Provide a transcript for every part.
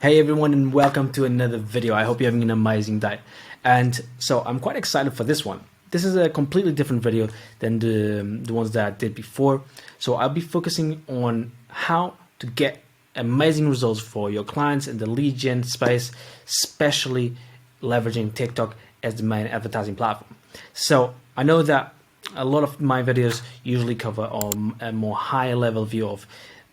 Hey everyone, and welcome to another video. I hope you're having an amazing day. And so I'm quite excited for this one. This is a completely different video than the ones that I did before. So I'll be focusing on how to get amazing results for your clients in the lead gen space, especially leveraging TikTok as the main advertising platform. So I know that a lot of my videos usually cover a more higher level view of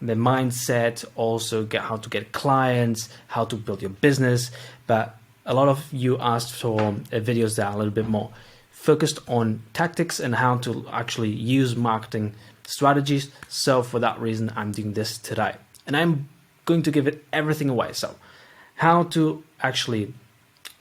the mindset, also get how to get clients, how to build your business. But a lot of you asked for videos that are a little bit more focused on tactics and how to actually use marketing strategies. So for that reason, I'm doing this today. And I'm going to give it everything away. So how to actually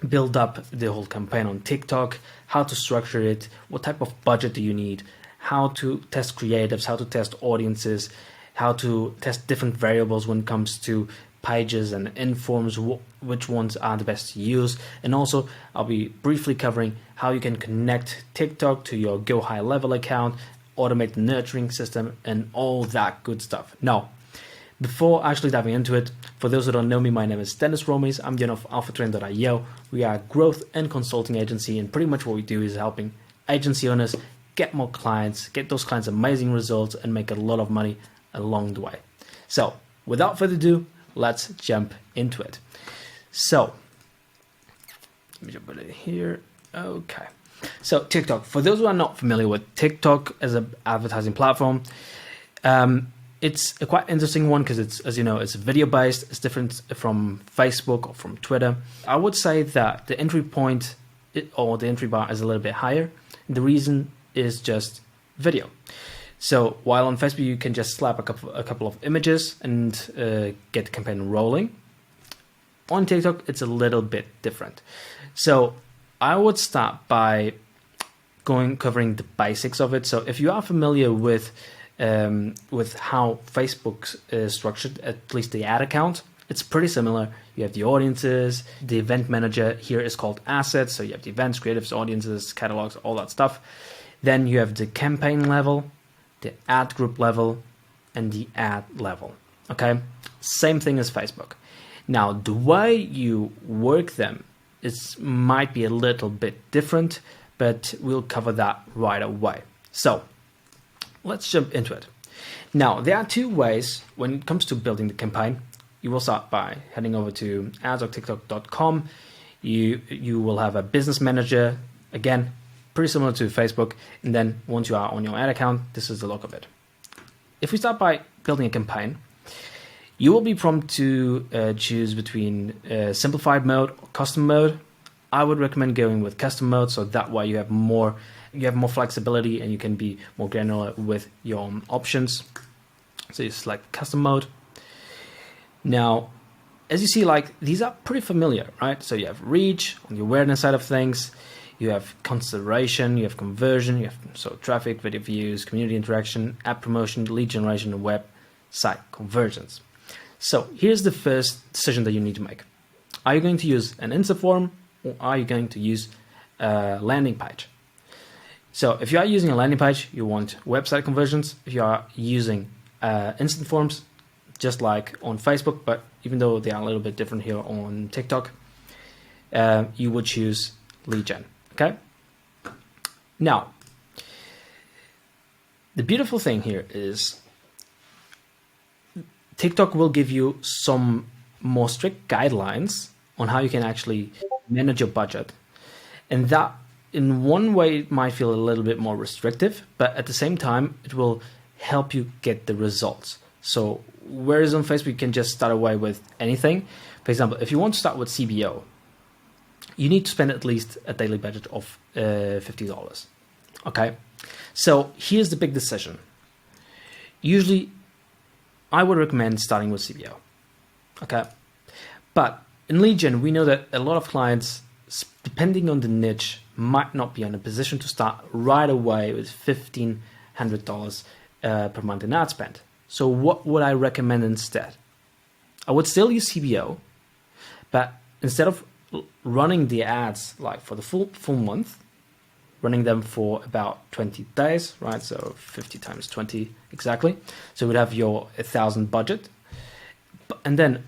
build up the whole campaign on TikTok, how to structure it, what type of budget do you need, how to test creatives, how to test audiences, how to test different variables when it comes to pages and informs, which ones are the best to use. And also I'll be briefly covering how you can connect TikTok to your Go High Level account, automate the nurturing system, and all that good stuff. Now, before actually diving into it, for those who don't know me, my name is Denis Rhomays. I'm the owner of AlphaTrain.io. We are a growth and consulting agency, and pretty much what we do is helping agency owners get more clients, get those clients amazing results, and make a lot of money along the way. So without further ado, let's jump into it. So let me jump in here. Okay. So TikTok, for those who are not familiar with TikTok as an advertising platform, it's a quite interesting one because it's, as you know, it's video based. It's different from Facebook or from Twitter. I would say that the entry point or the entry bar is a little bit higher. The reason is just video. So while on Facebook you can just slap a couple of images and get the campaign rolling, on TikTok it's a little bit different. So I would start by covering the basics of it. So if you are familiar with how Facebook is structured, at least the ad account, it's pretty similar. You have the audiences, the event manager here is called assets. So you have the events, creatives, audiences, catalogs, all that stuff. Then you have the campaign level, the ad group level, and the ad level. Okay, same thing as Facebook. Now, the way you work them might be a little bit different, but we'll cover that right away. So let's jump into it. Now, there are two ways when it comes to building the campaign. You will start by heading over to ads.tiktok.com. You will have a business manager, again, pretty similar to Facebook. And then once you are on your ad account, this is the look of it. If we start by building a campaign, you will be prompted to choose between simplified mode or custom mode. I would recommend going with custom mode, so that way you have more flexibility and you can be more granular with your options. So you select custom mode. Now, as you see, like, these are pretty familiar, right? So you have reach on the awareness side of things. You have consideration, you have conversion, you have traffic, video views, community interaction, app promotion, lead generation, and website conversions. So here's the first decision that you need to make. Are you going to use an Insta form or are you going to use a landing page? So if you are using a landing page, you want website conversions. If you are using instant forms, just like on Facebook, but even though they are a little bit different here on TikTok, you would choose lead gen. Okay. Now, the beautiful thing here is TikTok will give you some more strict guidelines on how you can actually manage your budget. And that in one way might feel a little bit more restrictive, but at the same time, it will help you get the results. So whereas on Facebook, you can just start away with anything. For example, if you want to start with CBO, you need to spend at least a daily budget of $50. Okay, so here's the big decision. Usually, I would recommend starting with CBO. Okay, but in lead gen, we know that a lot of clients, depending on the niche, might not be in a position to start right away with $1,500 per month in ad spend. So what would I recommend instead? I would still use CBO, but instead of running the ads like for the full month, running them for about 20 days, right? So 50 times 20 exactly. So we'd have your 1,000 budget. And then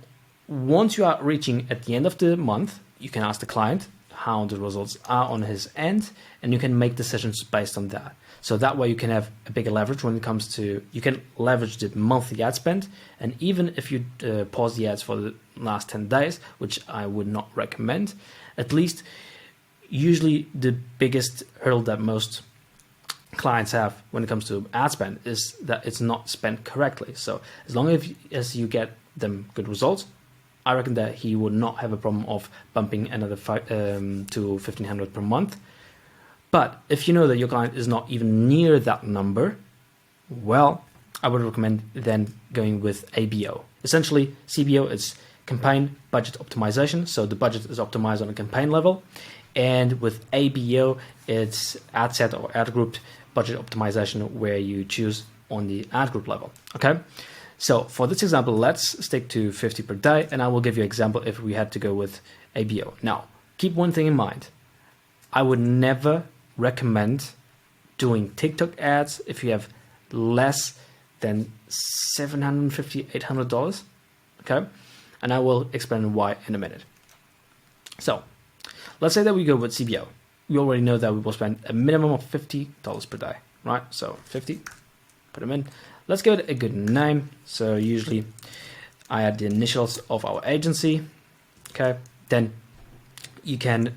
once you are reaching at the end of the month, you can ask the client how the results are on his end, and you can make decisions based on that. So that way you can have a bigger leverage when it comes to, you can leverage the monthly ad spend. And even if you pause the ads for the last 10 days, which I would not recommend, at least usually the biggest hurdle that most clients have when it comes to ad spend is that it's not spent correctly. So as long as you get them good results, I reckon that he would not have a problem of bumping another to 1,500 per month. But if you know that your client is not even near that number, well, I would recommend then going with ABO. Essentially, CBO is campaign budget optimization. So the budget is optimized on a campaign level. And with ABO, it's ad set or ad group budget optimization, where you choose on the ad group level. Okay. So for this example, let's stick to 50 per day, and I will give you an example if we had to go with ABO. Now, keep one thing in mind. I would never recommend doing TikTok ads if you have less than $750, $800. Okay. And I will explain why in a minute. So let's say that we go with CBO. We already know that we will spend a minimum of $50 per day, right? So 50, put them in. Let's give it a good name. So usually I add the initials of our agency. Okay. Then you can,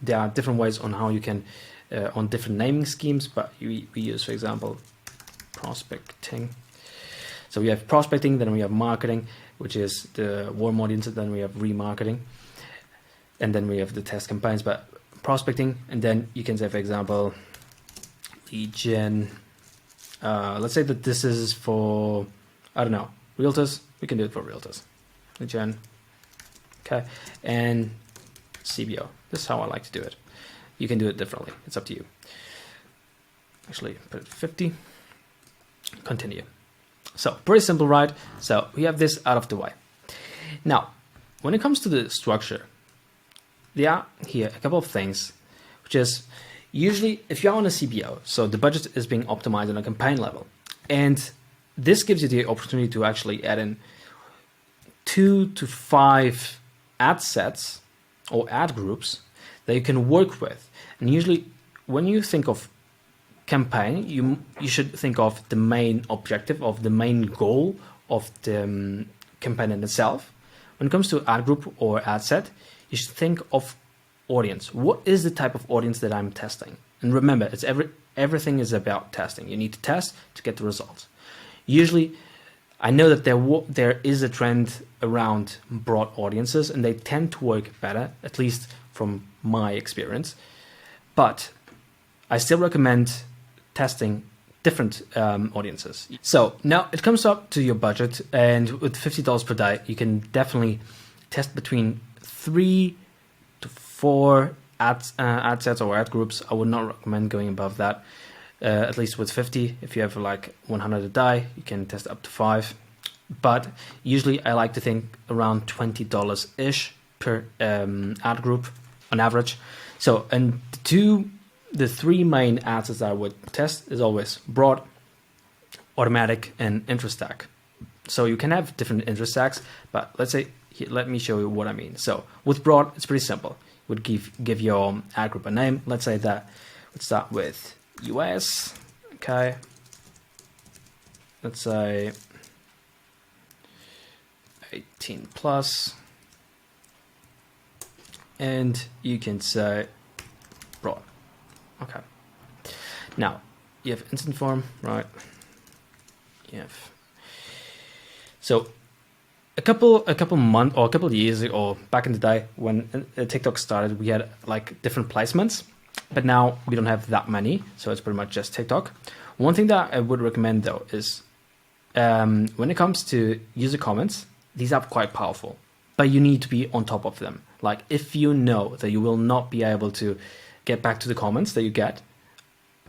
there are different ways on how you can, on different naming schemes, but we use, for example, prospecting. So we have prospecting, then we have marketing, which is the warm audiences, then we have remarketing, and then we have the test campaigns, but prospecting, and then you can say, for example, lead gen. Let's say that this is for, I don't know, realtors. We can do it for realtors. Lead gen. Okay. And CBO. This is how I like to do it. You can do it differently. It's up to you. Actually, put it 50. Continue. So pretty simple, right? So we have this out of the way. Now, when it comes to the structure, there are here a couple of things, which is usually if you're on a CBO, so the budget is being optimized on a campaign level, and this gives you the opportunity to actually add in 2 to 5 ad sets or ad groups that you can work with. And usually when you think of campaign, you should think of the main objective, of the main goal of the campaign in itself. When it comes to ad group or ad set, you should think of audience. What is the type of audience that I'm testing? And remember, it's everything is about testing. You need to test to get the results. Usually, I know that there is a trend around broad audiences, and they tend to work better, at least from my experience. But I still recommend testing different audiences. So now it comes up to your budget, and with $50 per day, you can definitely test between 3 to 4 ad sets or ad groups. I would not recommend going above that. At least with 50, if you have like 100 a day, you can test up to 5. But usually I like to think around $20-ish per ad group on average. So, and the 3 main ad sets that I would test is always broad, automatic, and interest tag. So you can have different interest tags, but let's say, let me show you what I mean. So with broad, it's pretty simple. You would give your ad group a name. Let's say that would start with US. Okay. Let's say 18 plus. And you can say broad. Okay. Now you have instant form, right? You have, so a couple months or a couple of years or back in the day when TikTok started, we had like different placements, but now we don't have that many, so it's pretty much just TikTok. One thing that I would recommend though is when it comes to user comments, these are quite powerful, but you need to be on top of them. Like if you know that you will not be able to get back to the comments that you get,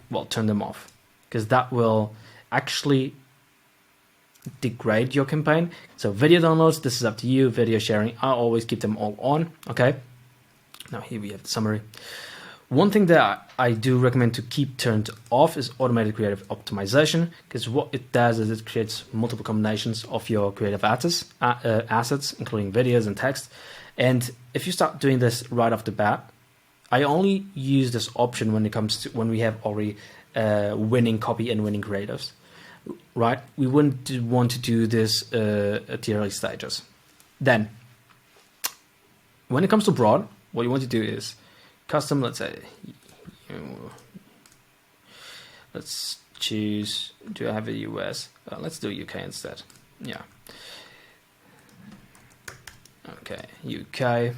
well, turn them off, because that will actually degrade your campaign. So video downloads, this is up to you. Video sharing, I always keep them all on. Okay. Now here we have the summary. One thing that I do recommend to keep turned off is automated creative optimization, because what it does is it creates multiple combinations of your creative assets, including videos and text. And if you start doing this right off the bat, I only use this option when it comes to when we have already winning copy and winning creatives, right? We wouldn't want to do this at the early stages. Then, when it comes to broad, what you want to do is custom, let's say, let's choose, do I have a US? Let's do UK instead. Yeah. Okay, UK.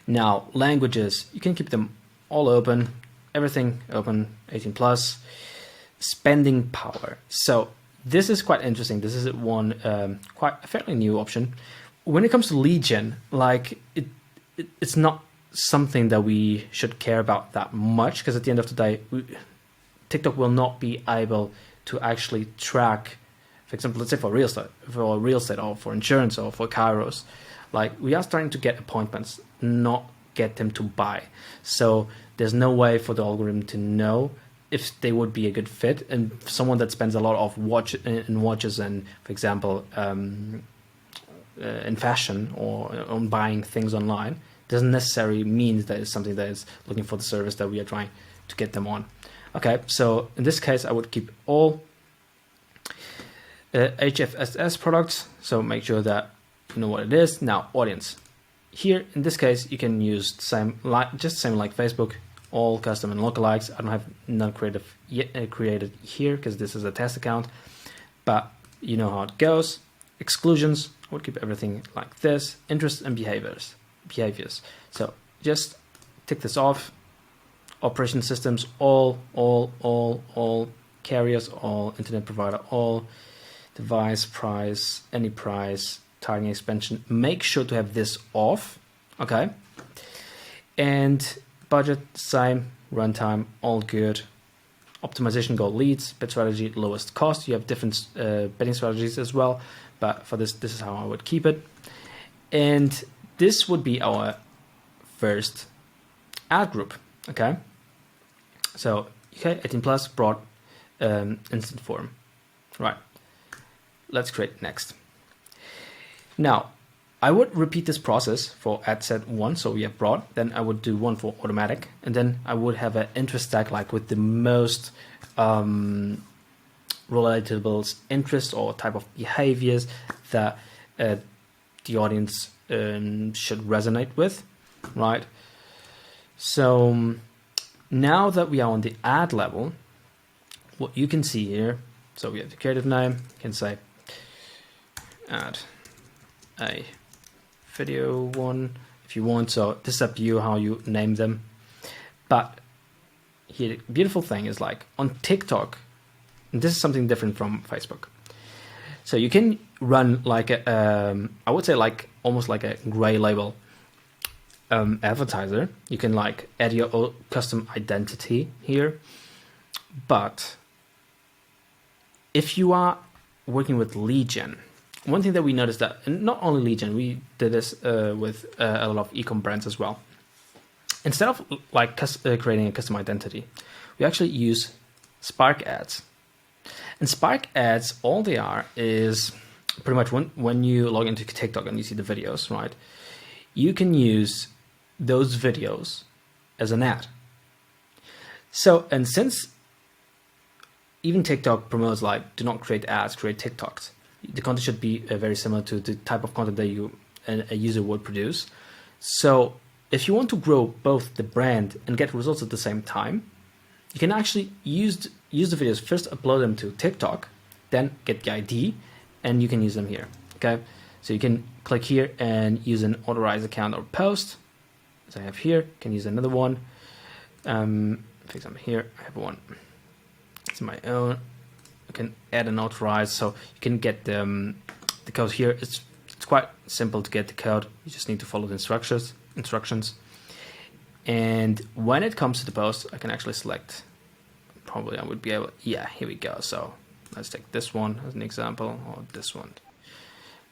Now, languages, you can keep them all open, everything open, 18 plus. Spending power. So this is quite interesting. This is one quite a fairly new option. When it comes to lead gen, like it's not something that we should care about that much, because at the end of the day, TikTok will not be able to actually track, for example, let's say for real estate or for insurance or for Kairos. Like, we are starting to get appointments, not get them to buy. So there's no way for the algorithm to know if they would be a good fit. And someone that spends a lot of watches and, for example, in fashion or on buying things online, doesn't necessarily mean that it's something that is looking for the service that we are trying to get them on. Okay, so in this case, I would keep all HFSS products. So make sure that you know what it is. Now, audience. Here, in this case, you can use same like Facebook, all custom and lookalikes. I don't have none creative yet, created here because this is a test account, but you know how it goes. Exclusions, I would keep everything like this. Interests and behaviors. So just tick this off. Operation systems, all carriers, all internet provider, all device, price, any price, targeting expansion. Make sure to have this off, okay? And budget, same, runtime, all good. Optimization goal leads, bid strategy, lowest cost. You have different bidding strategies as well, but for this is how I would keep it. And this would be our first ad group, okay? So, okay, 18 plus, broad, instant form. Right, let's create next. Now, I would repeat this process for ad set 1, so we have broad, then I would do one for automatic, and then I would have an interest tag like with the most relatable interest or type of behaviors that the audience should resonate with, right? So now that we are on the ad level, what you can see here, so we have the creative name, you can say add a video one if you want, so this is up to you how you name them. But here, the beautiful thing is, like on TikTok, and this is something different from Facebook. So you can run like a, I would say like almost like a gray label advertiser. You can like add your own custom identity here. But if you are working with lead gen, one thing that we noticed that, and not only lead gen, we did this with a lot of e-com brands as well. Instead of like creating a custom identity, we actually use Spark ads. And Spark ads, all they are is pretty much when you log into TikTok and you see the videos, right? You can use those videos as an ad. So, and since even TikTok promotes like, do not create ads, create TikToks. The content should be very similar to the type of content that a user would produce. So if you want to grow both the brand and get results at the same time, you can actually use the videos, first upload them to TikTok, then get the ID, and you can use them here, okay? So you can click here and use an authorized account or post, as I have here. You can use another one. For example, here I have one. It's my own. I can add an authorized, so you can get the code here. It's quite simple to get the code. You just need to follow the instructions. And when it comes to the post, I can actually select. Probably I would be able. Yeah, here we go. So let's take this one as an example, or this one,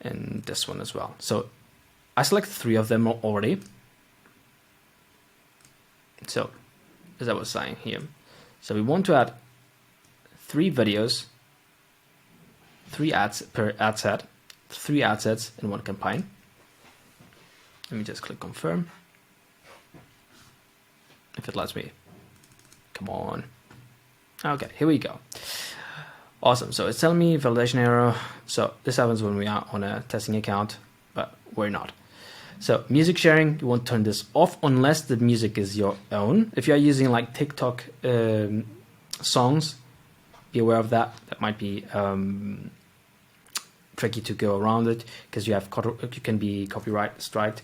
and this one as well. So I selected 3 of them already. So as I was saying here. So we want to add 3 videos, 3 ads per ad set, 3 ad sets in one campaign. Let me just click confirm. If it lets me. Come on. Okay, here we go. Awesome. So it's telling me validation error. So this happens when we are on a testing account, but we're not. So music sharing, you want to turn this off unless the music is your own. If you're using like TikTok songs, be aware of that. That might be tricky to go around it because you can be copyright striked.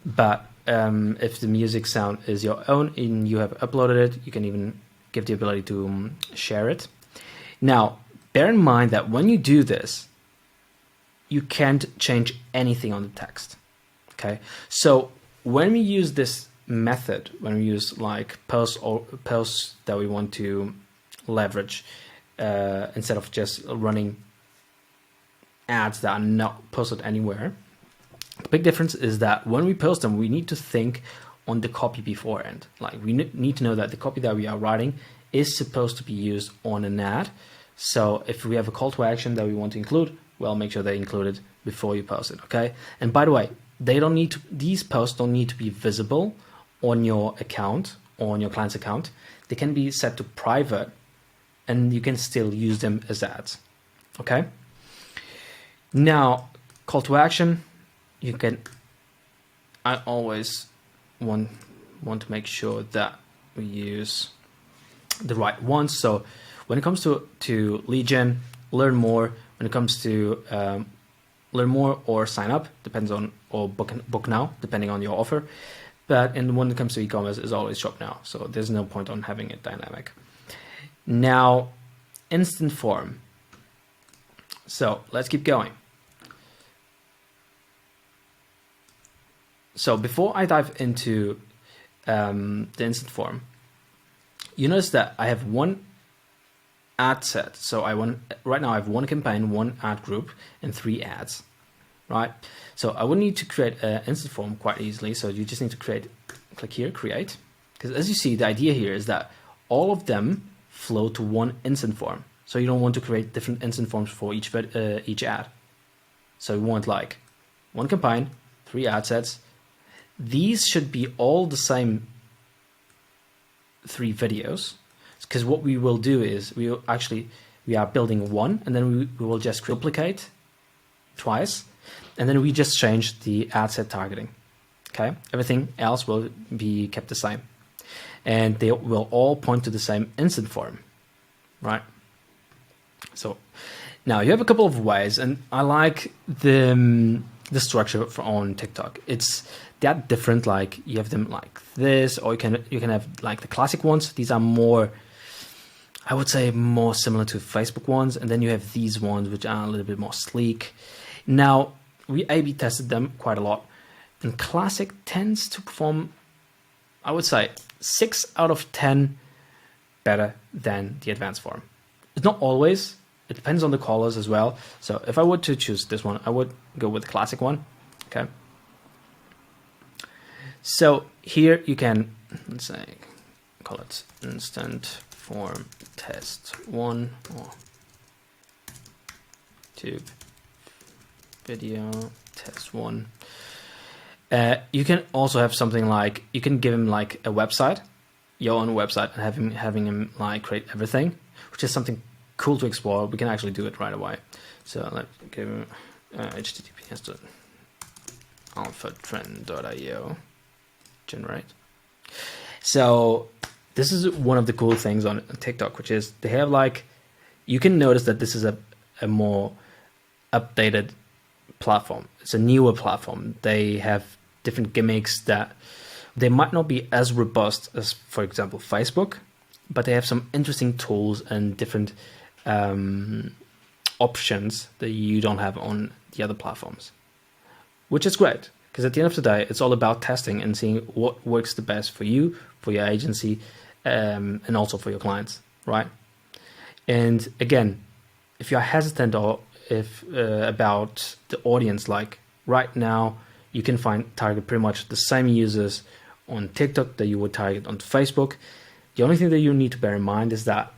But if the music sound is your own and you have uploaded it, you can even give the ability to share it. Now, bear in mind that when you do this, you can't change anything on the text. Okay, so when we use this method, when we use like posts that we want to leverage, instead of just running ads that are not posted anywhere, the big difference is that when we post them, we need to think on the copy beforehand. Like we need to know that the copy that we are writing is supposed to be used on an ad. So if we have a call to action that we want to include, well, make sure they include it before you post it. Okay. And by the way, these posts don't need to be visible on your account or on your client's account. They can be set to private and you can still use them as ads. Okay. Now, call to action, I always want to make sure that we use the right ones. So when it comes to lead gen, learn more. When it comes to learn more or sign up, depends on, or book now, depending on your offer. But when it comes to e-commerce, it's always shop now. So there's no point on having it dynamic. Now, instant form. So let's keep going. So before I dive into the instant form, you notice that I have one ad set. So right now I have one campaign, one ad group, and 3 ads, right? So I would need to create an instant form quite easily. So you just need to click here, create. Because as you see, the idea here is that all of them flow to one instant form. So you don't want to create different instant forms for each ad. So you want like one campaign, 3 ad sets. These should be all the same 3 videos, because what we will do is we are building one, and then we will just duplicate twice, and then we just change the ad set targeting. Okay, everything else will be kept the same, and they will all point to the same instant form, right? So now you have a couple of ways, and I like the structure on TikTok. It's that different. Like you have them like this, or you can have like the classic ones. These are more, I would say, more similar to Facebook ones, and then you have these ones which are a little bit more sleek. Now we A/B tested them quite a lot, and classic tends to perform, I would say, 6 out of 10 better than the advanced form. It's not always. It depends on the callers as well. So if I were to choose this one, I would go with the classic one. Okay. So here you can, let's say, call it instant form test 1 or tube video test 1. You can also have something like, you can give him like a website, your own website, and having him like create everything, which is something cool to explore. We can actually do it right away. So let's give him https://alphatrend.io generate. So this is one of the cool things on TikTok, which is they have like, you can notice that this is a more updated platform. It's a newer platform. They have different gimmicks that they might not be as robust as, for example, Facebook, but they have some interesting tools and different options that you don't have on the other platforms, which is great. Because at the end of the day, it's all about testing and seeing what works the best for you, for your agency, and also for your clients, right? And again, if you're hesitant or about the audience, like right now, you can target pretty much the same users on TikTok that you would target on Facebook. the only thing that you need to bear in mind is that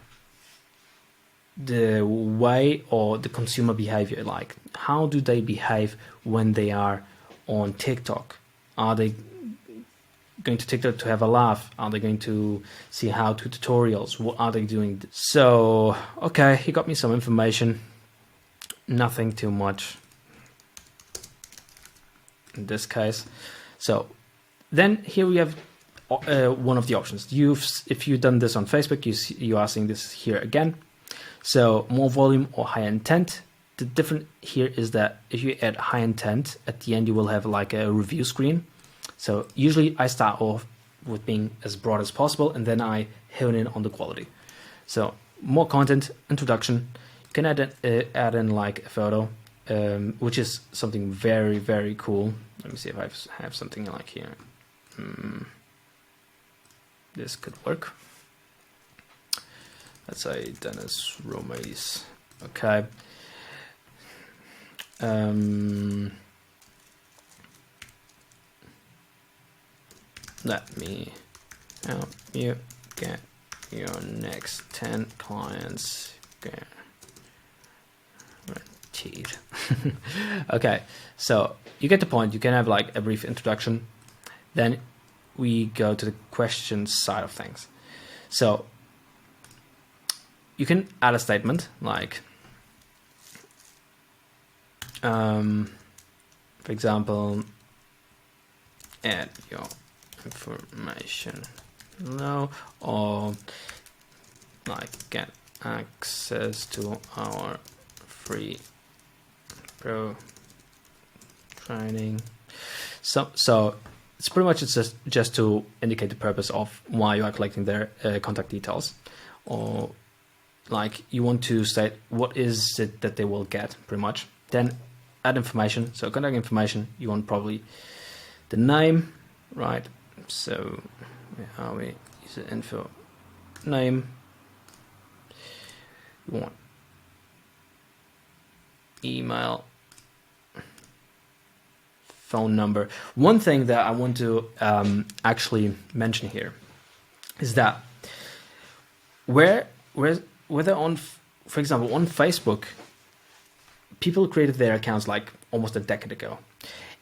the way or the consumer behavior, like how do they behave when they are on TikTok? Are they going to TikTok to have a laugh? Are they going to see how-to tutorials? What are they doing? So, okay, he got me some information. Nothing too much in this case. So then here we have one of the options. If you've done this on Facebook, you are seeing this here again. So more volume or high intent. The difference here is that if you add high intent, at the end you will have like a review screen. So usually I start off with being as broad as possible, and then I hone in on the quality. So more content, introduction. You can add in like a photo, which is something very, very cool. Let me see if I have something like here. This could work. Let's say Denis Rhomays. Okay. Let me help you get your next 10 clients guaranteed. Okay, so you get the point. You can have like a brief introduction. Then we go to the questions side of things. So you can add a statement like, for example, add your information below, or like get access to our free pro training. So it's pretty much just to indicate the purpose of why you are collecting their contact details, or like you want to state what is it that they will get, pretty much. Then add information. So contact information, you want probably the name, right? So where are we? User info, name. You want email, phone number. One thing that I want to actually mention here is that whether on, for example, on Facebook, people created their accounts like almost a decade ago.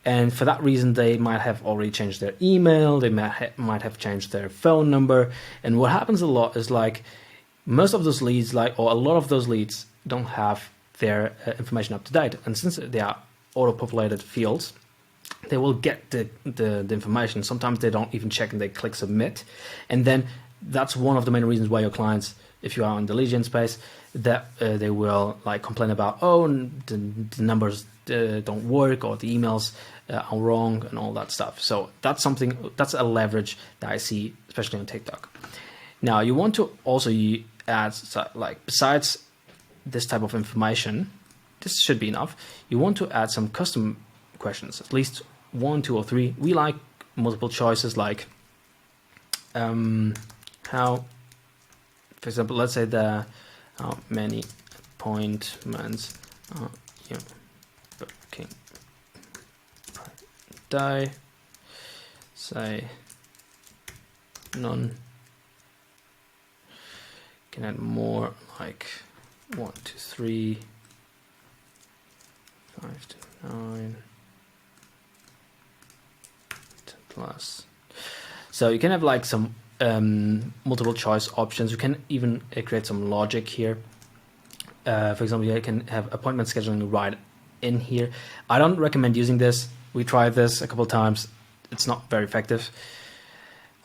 And for that reason, they might have already changed their email, they might have changed their phone number. And what happens a lot is like most of those leads, or a lot of those leads, don't have their information up to date. And since they are auto-populated fields, they will get the information. Sometimes they don't even check and they click submit. And then that's one of the main reasons why your clients, if you are in the lead gen space, that they will like complain about, oh, the numbers don't work, or the emails are wrong, and all that stuff. So that's a leverage that I see, especially on TikTok. Now you want to also add, like, besides this type of information, this should be enough. You want to add some custom questions, at least 1, 2, or 3. We like multiple choices, like how, for example, let's say how many appointments are you booking per day? Say none. Can add more, like 1 to 3, 5 to 9, 10 plus. So you can have like some multiple choice options. You can even create some logic here. For example, you can have appointment scheduling right in here. I don't recommend using this. We tried this a couple of times. It's not very effective.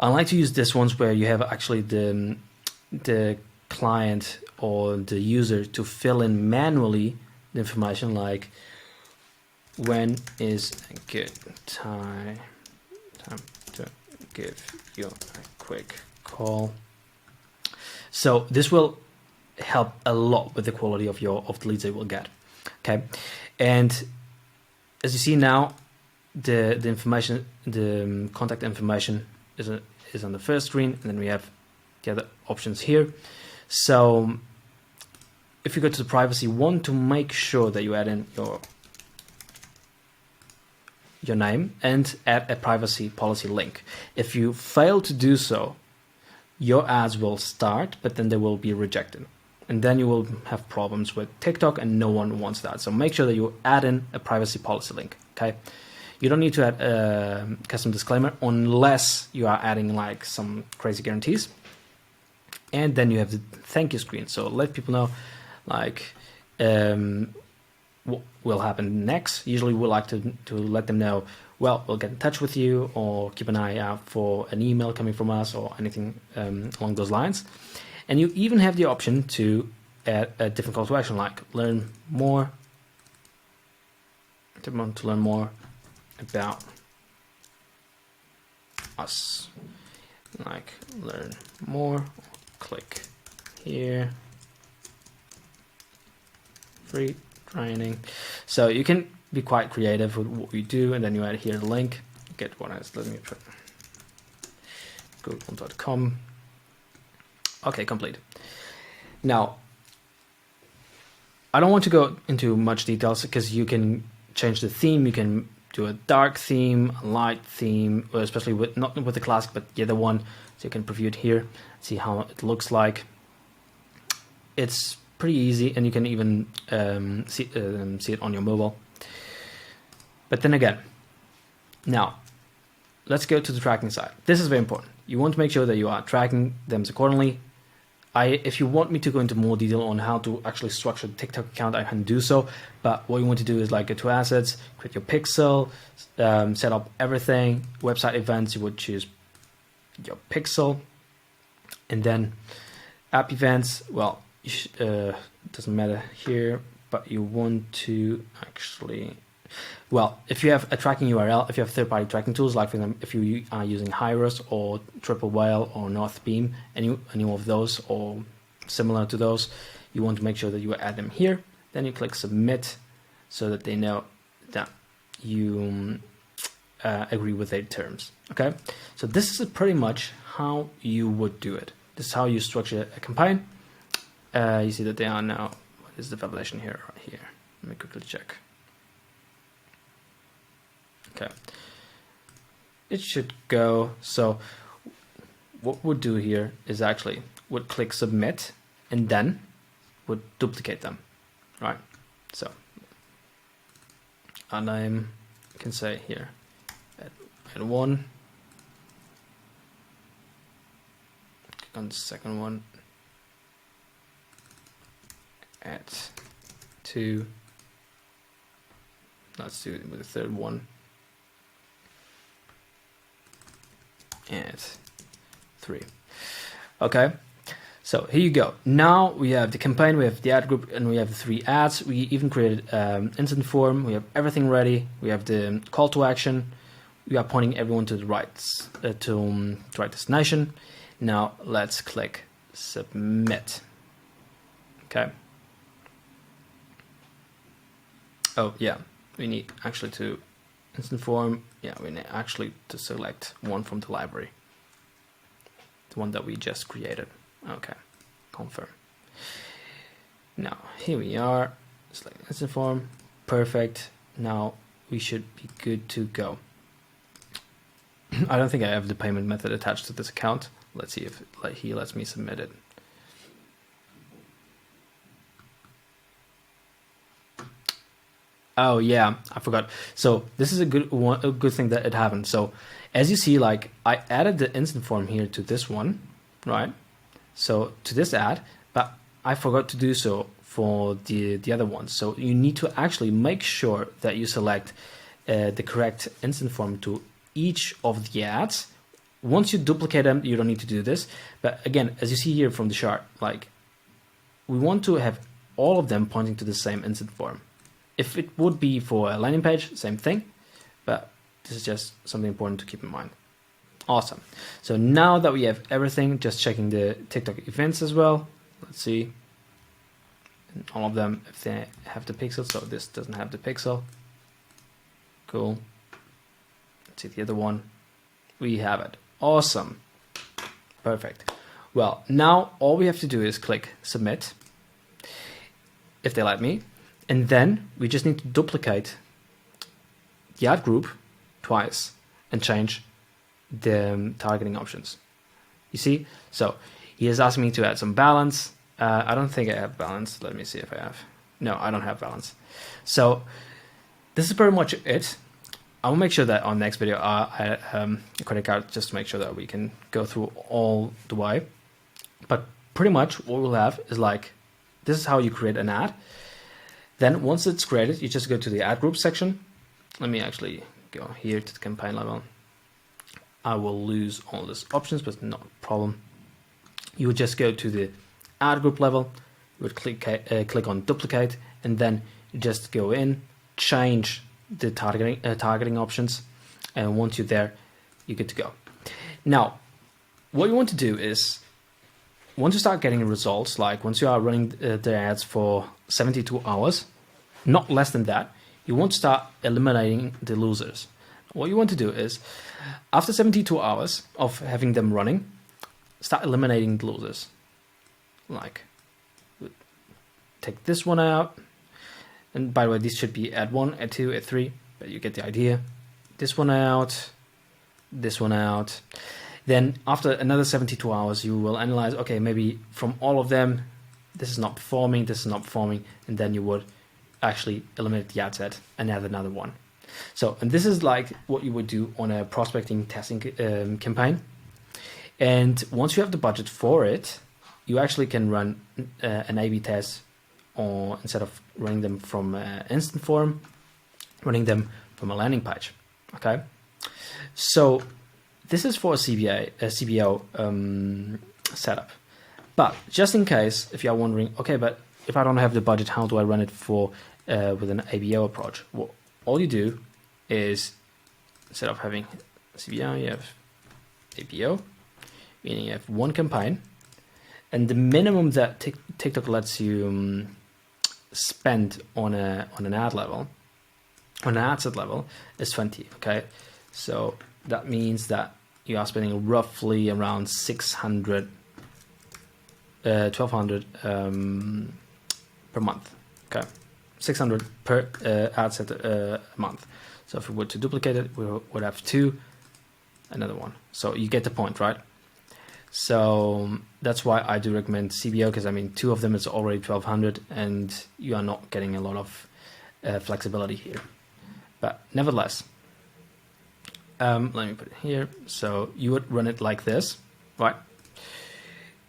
I like to use this ones where you have actually the client or the user to fill in manually the information, like when is a good time to give you a quick call. So this will help a lot with the quality of the leads that you will get. Okay, and as you see now, the information, the contact information is on the first screen, and then we have the other options here. So if you go to the privacy, want to make sure that you add in your name and add a privacy policy link. If you fail to do so, your ads will start, but then they will be rejected. And then you will have problems with TikTok, and no one wants that. So make sure that you add in a privacy policy link, okay? You don't need to add a custom disclaimer unless you are adding like some crazy guarantees. And then you have the thank you screen. So let people know like what will happen next. Usually we like to let them know, well, we'll get in touch with you, or keep an eye out for an email coming from us, or anything along those lines. And you even have the option to add a different call to action, like learn more. To learn more about us, like learn more, click here, free training. So you can be quite creative with what you do, and then you add here the link. Get one as, let me try google.com. Okay, complete. Now, I don't want to go into much details because you can change the theme. You can do a dark theme, a light theme, or especially with not with the classic, but the other one. So you can preview it here, see how it looks like. It's pretty easy, and you can even see it on your mobile. But then again, now let's go to the tracking side. This is very important. You want to make sure that you are tracking them accordingly. If you want me to go into more detail on how to actually structure the TikTok account, I can do so. But what you want to do is like go to assets, create your pixel, set up everything. Website events, you would choose your pixel, and then app events. Well, doesn't matter here, but you want to actually. Well, if you have a tracking URL, if you have third-party tracking tools, like for example, if you are using Hyros or Triple Whale or Northbeam, any of those or similar to those, you want to make sure that you add them here. Then you click submit, so that they know that you agree with their terms. Okay, so this is pretty much how you would do it. This is how you structure a campaign. You see that they are now. What is the validation here? Right here. Let me quickly check. Okay, it should go. So what we'll do here is actually would click submit, and then would duplicate them, right? So, and I can say here add one, click on the second one, add two. Let's do it with the third one. And 3. Okay, so here you go. Now we have the campaign, we have the ad group, and we have the 3 ads. We even created instant form. We have everything ready. We have the call to action. We are pointing everyone to the right destination. Now let's click submit. Okay. Oh yeah, we need actually to instant form. Yeah, we need actually to select one from the library, the one that we just created. Okay, confirm. Now here we are. Select instant form. Perfect. Now we should be good to go. I don't think I have the payment method attached to this account. Let's see if he lets me submit it. Oh yeah, I forgot. So this is a good thing that it happened. So as you see, like I added the instant form here to this one, right? So to this ad, but I forgot to do so for the other ones. So you need to actually make sure that you select the correct instant form to each of the ads. Once you duplicate them, you don't need to do this. But again, as you see here from the chart, like we want to have all of them pointing to the same instant form. If it would be for a landing page, same thing, but this is just something important to keep in mind. Awesome. So now that we have everything, just checking the TikTok events as well. Let's see. And all of them, if they have the pixel, so this doesn't have the pixel. Cool. Let's see the other one. We have it. Awesome. Perfect. Well, now all we have to do is click submit, if they let me. And then we just need to duplicate the ad group twice and change the targeting options. You see? So he is asking me to add some balance. I don't think I have balance. Let me see if I have. No, I don't have balance. So this is pretty much it. I will make sure that on next video I add a credit card just to make sure that we can go through all the way. But pretty much what we'll have is like, this is how you create an ad. Then once it's created, you just go to the ad group section. Let me actually go here to the campaign level. I will lose all these options, but not a problem. You would just go to the ad group level. You would click on duplicate, and then you just go in, change the targeting options, and once you're there, you're good to go. Now, what you want to do is, once you start getting results, like once you are running the ads for 72 hours, not less than that, you want to start eliminating the losers. What you want to do is, after 72 hours of having them running, start eliminating the losers. Like, take this one out. And by the way, this should be ad 1, ad 2, ad 3, but you get the idea. This one out, this one out. Then after another 72 hours, you will analyze, okay, maybe from all of them, this is not performing, this is not performing, and then you would actually eliminate the ad set and add another one. So, and this is like what you would do on a prospecting testing campaign. And once you have the budget for it, you actually can run an A/B test, or instead of running them from instant form, running them from a landing page. Okay, so this is for a CBO setup. But just in case, if you are wondering, okay, but if I don't have the budget, how do I run it for with an ABO approach? Well, all you do is, instead of having CBO, you have ABO, meaning you have one campaign, and the minimum that TikTok lets you spend on an ad level, on an ad set level, is 20. Okay, so that means that you are spending roughly around 600, 1200 per month. Okay, 600 per ad set a month. So if we were to duplicate it, we would have 2, another one. So you get the point, right? So that's why I do recommend CBO, because I mean 2 of them is already 1200, and you are not getting a lot of flexibility here. But nevertheless, let me put it here. So you would run it like this, right?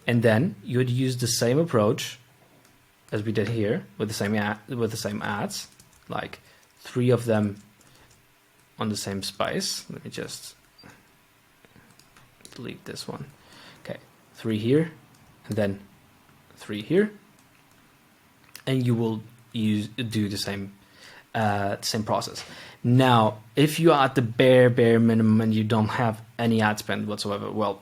And then you would use the same approach as we did here with the same ads, like 3 of them on the same space. Let me just delete this one. Okay, 3 here, and then 3 here, and you will do the same process. Now, if you are at the bare minimum and you don't have any ad spend whatsoever, well,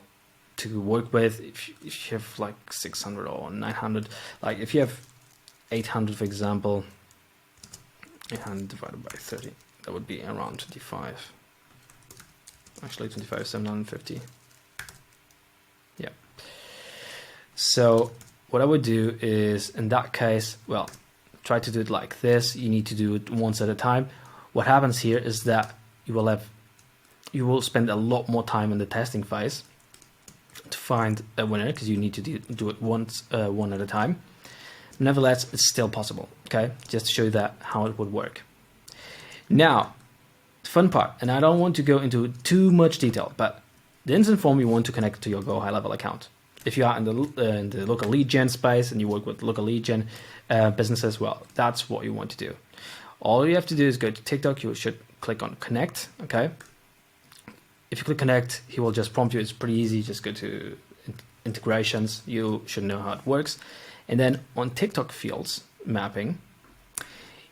to work with, if you have like 600 or 900, like if you have 800, for example, 800 divided by 30, that would be around 25. Actually, 25,750. Yeah. So what I would do is, in that case, well, try to do it like this. You need to do it once at a time. What happens here is that you will spend a lot more time in the testing phase to find a winner, because you need to do it once, one at a time. Nevertheless, it's still possible. Okay, just to show you that how it would work. Now, the fun part, and I don't want to go into too much detail, but the instant form you want to connect to your Go High Level account. If you are in the local lead gen space and you work with local lead gen businesses, well, that's what you want to do. All you have to do is go to TikTok. You should click on connect. Okay. If you click connect, he will just prompt you. It's pretty easy. Just go to integrations. You should know how it works. And then on TikTok fields mapping,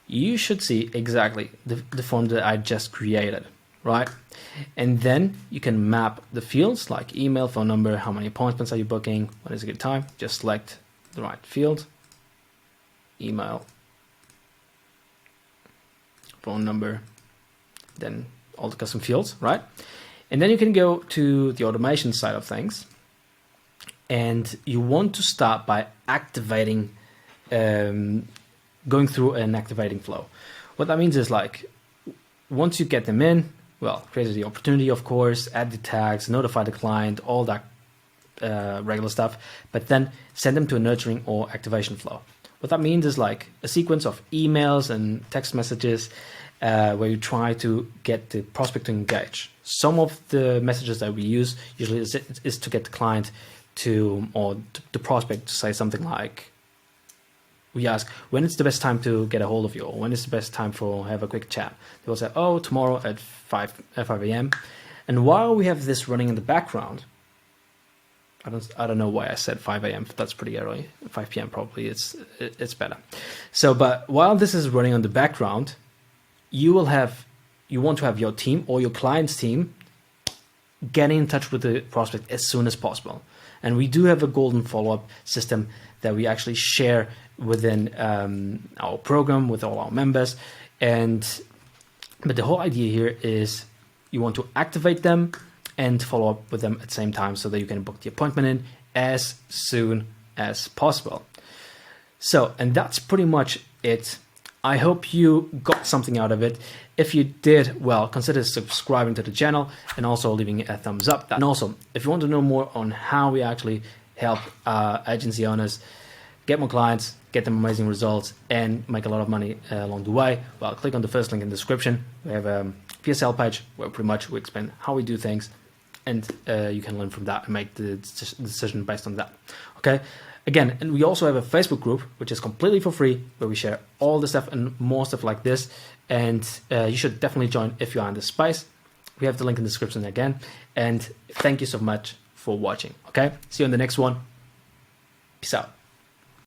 you should see exactly the form that I just created, right? And then you can map the fields like email, phone number, how many appointments are you booking, when is a good time. Just select the right field, email, phone number, then all the custom fields, right? And then you can go to the automation side of things, and you want to start by activating, going through an activating flow. What that means is, like, once you get them in, well, create the opportunity, of course, add the tags, notify the client, all that regular stuff, but then send them to a nurturing or activation flow. What that means is like a sequence of emails and text messages where you try to get the prospect to engage. Some of the messages that we use usually is to get the client to, or the prospect to say something like, we ask, when is the best time to get a hold of you? Or when is the best time for have a quick chat? They will say, oh, tomorrow at 5 a.m. And while we have this running in the background, I don't know why I said 5 a.m. That's pretty early. 5 p.m. probably it's better. So, but while this is running on the background, you want to have your team or your client's team getting in touch with the prospect as soon as possible. And we do have a golden follow-up system that we actually share within our program with all our members. But the whole idea here is you want to activate them and follow up with them at the same time so that you can book the appointment in as soon as possible. So, and that's pretty much it. I hope you got something out of it. If you did, well, consider subscribing to the channel and also leaving a thumbs up. And also, if you want to know more on how we actually help agency owners get more clients, get them amazing results, and make a lot of money along the way, well, click on the first link in the description. We have a PSL page where pretty much we explain how we do things, and you can learn from that and make the decision based on that. Okay. Again, and we also have a Facebook group, which is completely for free, where we share all the stuff and more stuff like this. And you should definitely join if you are in this space. We have the link in the description again. And thank you so much for watching. Okay, see you in the next one. Peace out.